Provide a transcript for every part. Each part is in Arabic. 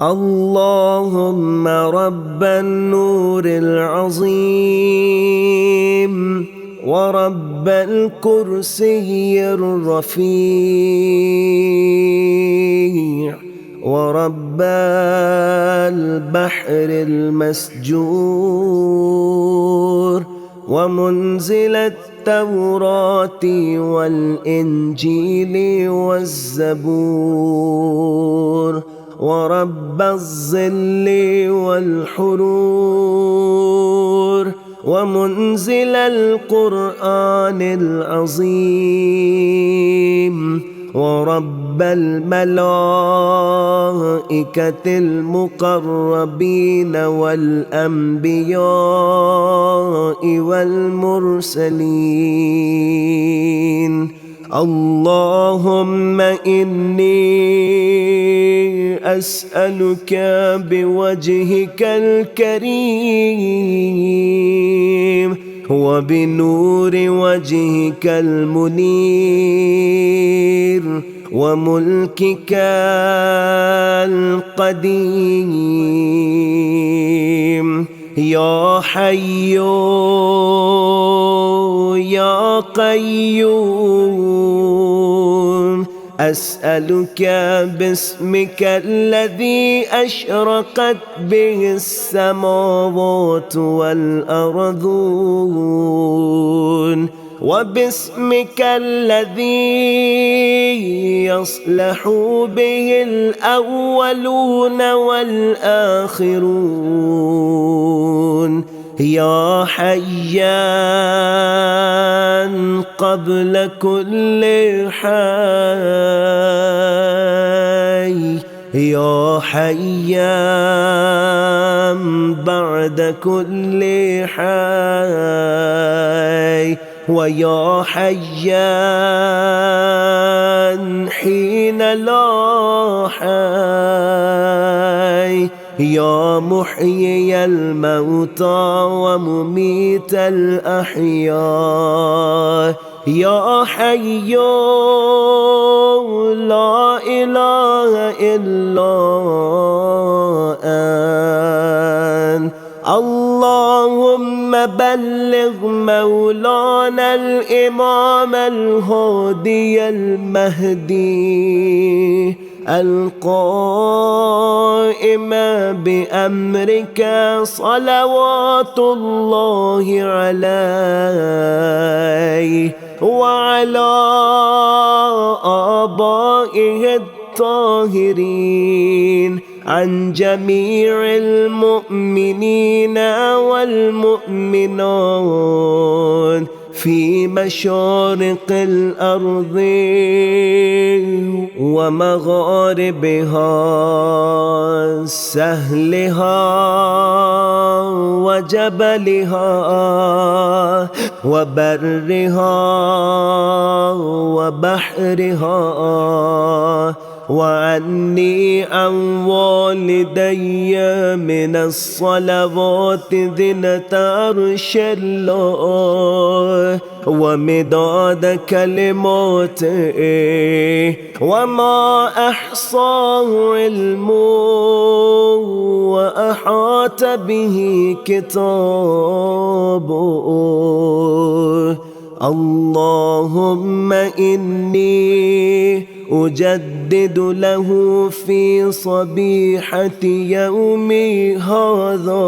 اللهم رب النور العظيم ورب الكرسي الرفيع ورب البحر المسجور ومنزل التوراة والإنجيل والزبور ورب الظل والحرور ومنزل القرآن العظيم ورب الملائكة المقربين والأنبياء والمرسلين. اللهم إني أسألك بوجهك الكريم وبنور وجهك المنير وملكك القديم يا حي يا قيوم، أسألك باسمك الذي أشرقت به السماوات والأرضون، وباسمك الذي يصلح به الأولون والآخرون، يا حيان قبل كل حي، يا حيان بعد كل حي، ويا حيان حين لا حي، يا محيي الموتى ومميت الأحياء، يا حي لا إله إلا أنت. اللهم بلغ مولانا الإمام الهادي المهدي القائم بأمرك صلوات الله عليه وعلى آبائه الطاهرين عن جميع المؤمنين والمؤمنات في مشارق الأرض ومغاربها، سهلها وجبلها وبرها وبحرها، وعني عن والدي من الصلوات ذنة عرش الله ومداد كلماته وما أحصاه علمه وأحاط به كتابه. اللهم إني أجدد له في صبيحة يومي هذا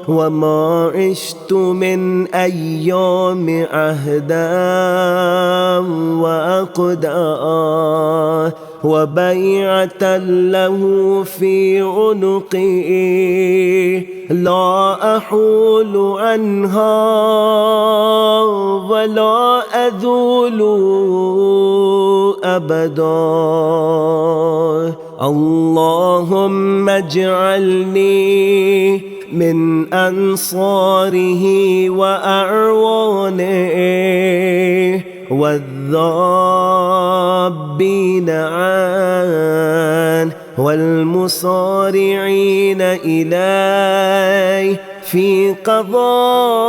وما عشت من أيام عهدا وعقدا وبيعة له في عنقي لا أحول عنها ولا أذول أبدا. اللهم اجعلني من أنصاره وأعوانه والذابين عنه والمصارعين إليه في قضاء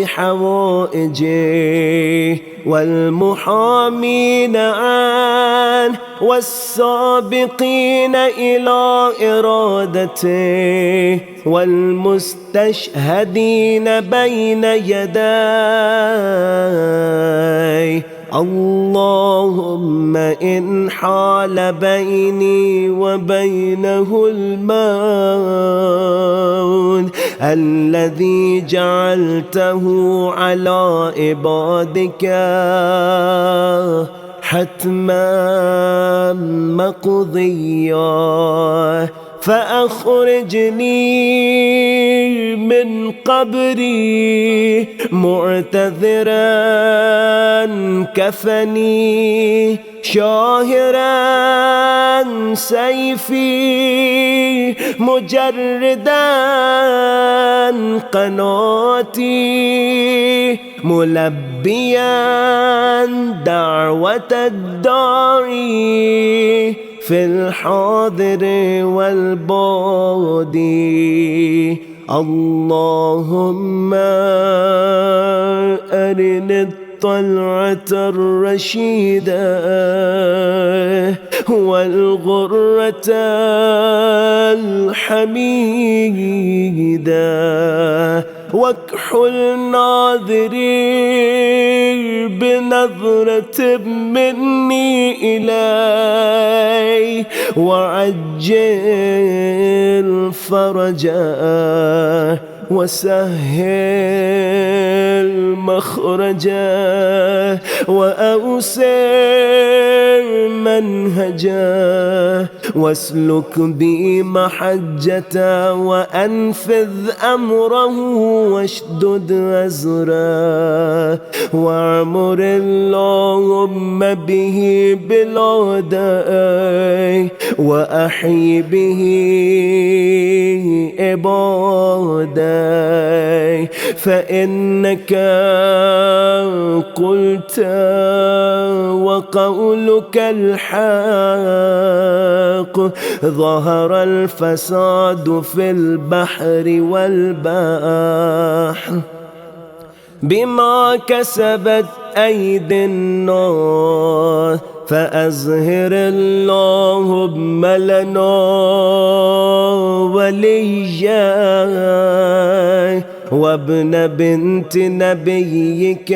حوائجه والمحامين عنه والسابقين إلى إرادته والمستشهدين بين يديه. اللهم إن حال بيني وبينه الموت الذي جعلته على عبادك حتما مقضيا، فأخرجني من قبري معتذرا كفني شاهرا سيفي مجردا قناتي ملبيا دعوة الداعي في الحاضر والبادي. اللهم أرني الطلعة الرشيدة والغرة الحميدة واكحل ناظري بنظرة مني إلي وعجل فرجا وسهل مخرجا وأوسع منهجا واسلك بي محجة وأنفذ أمره واشدد أزرا واعمر اللهم به بلادي وأحي به عبادي، فإنك قلت وقولك الحق ظهر الفساد في البحر والبحر بما كسبت أيدي الناس، فأزهر اللهم لنا وليا وابن بنت نبيك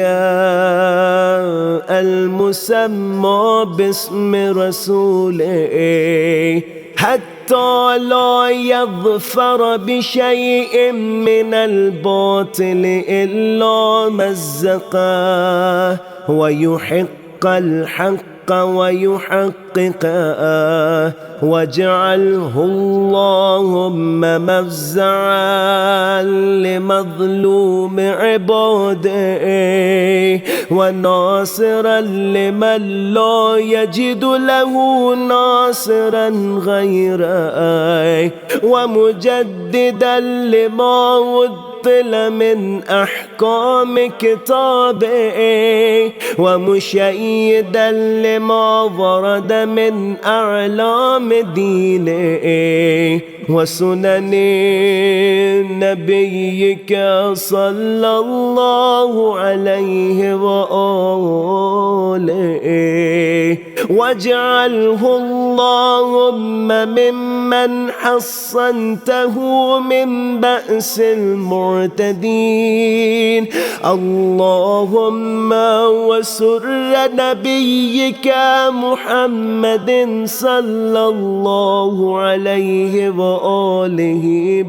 المسمى باسم رسوله حتى لا يظفر بشيء من الباطل إلا مزقه ويحق الحق ويحققه، واجعله اللهم مفزعا لمظلوم عباده وناصرا لمن لا يجد له ناصرا غيره ومجددا لما من أحكام كتابه ومشيدا لما ورد من أعلام دينه وسنن نبيك صلى الله عليه وآله، واجعله اللهم ممن حصنته من بأس المعتدين. اللهم وسر نبيك محمد صلى الله عليه وآله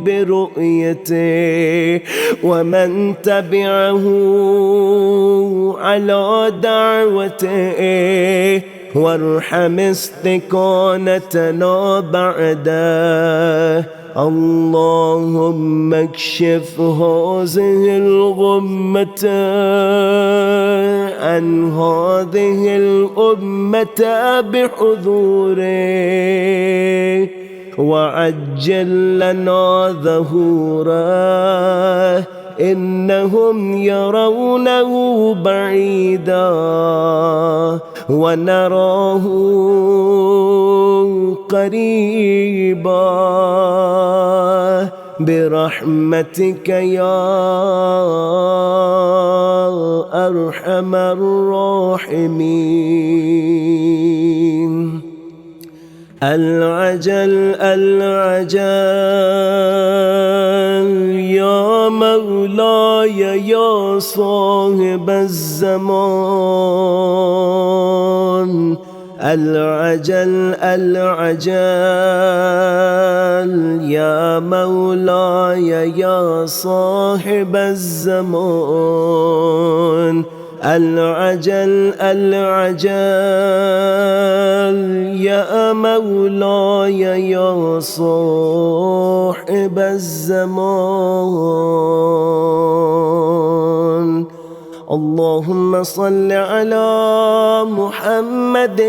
برؤيته ومن تبعه على دعوته، وارحم استكانتنا بعده. اللهم اكشف هذه الغمة عن هذه الأمة بحضوره وعجل لنا ظهوره، إنهم يرونه بعيدا ونراه قريبا. برحمتك يا أرحم الراحمين. العجل العجل يا مولاي يا صاحب الزمان. العجل العجل يا مولاي يا صاحب الزمان. العجل العجل يا مولاي يا صاحب الزمان. اللهم صل على محمد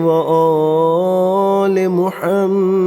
وآل محمد.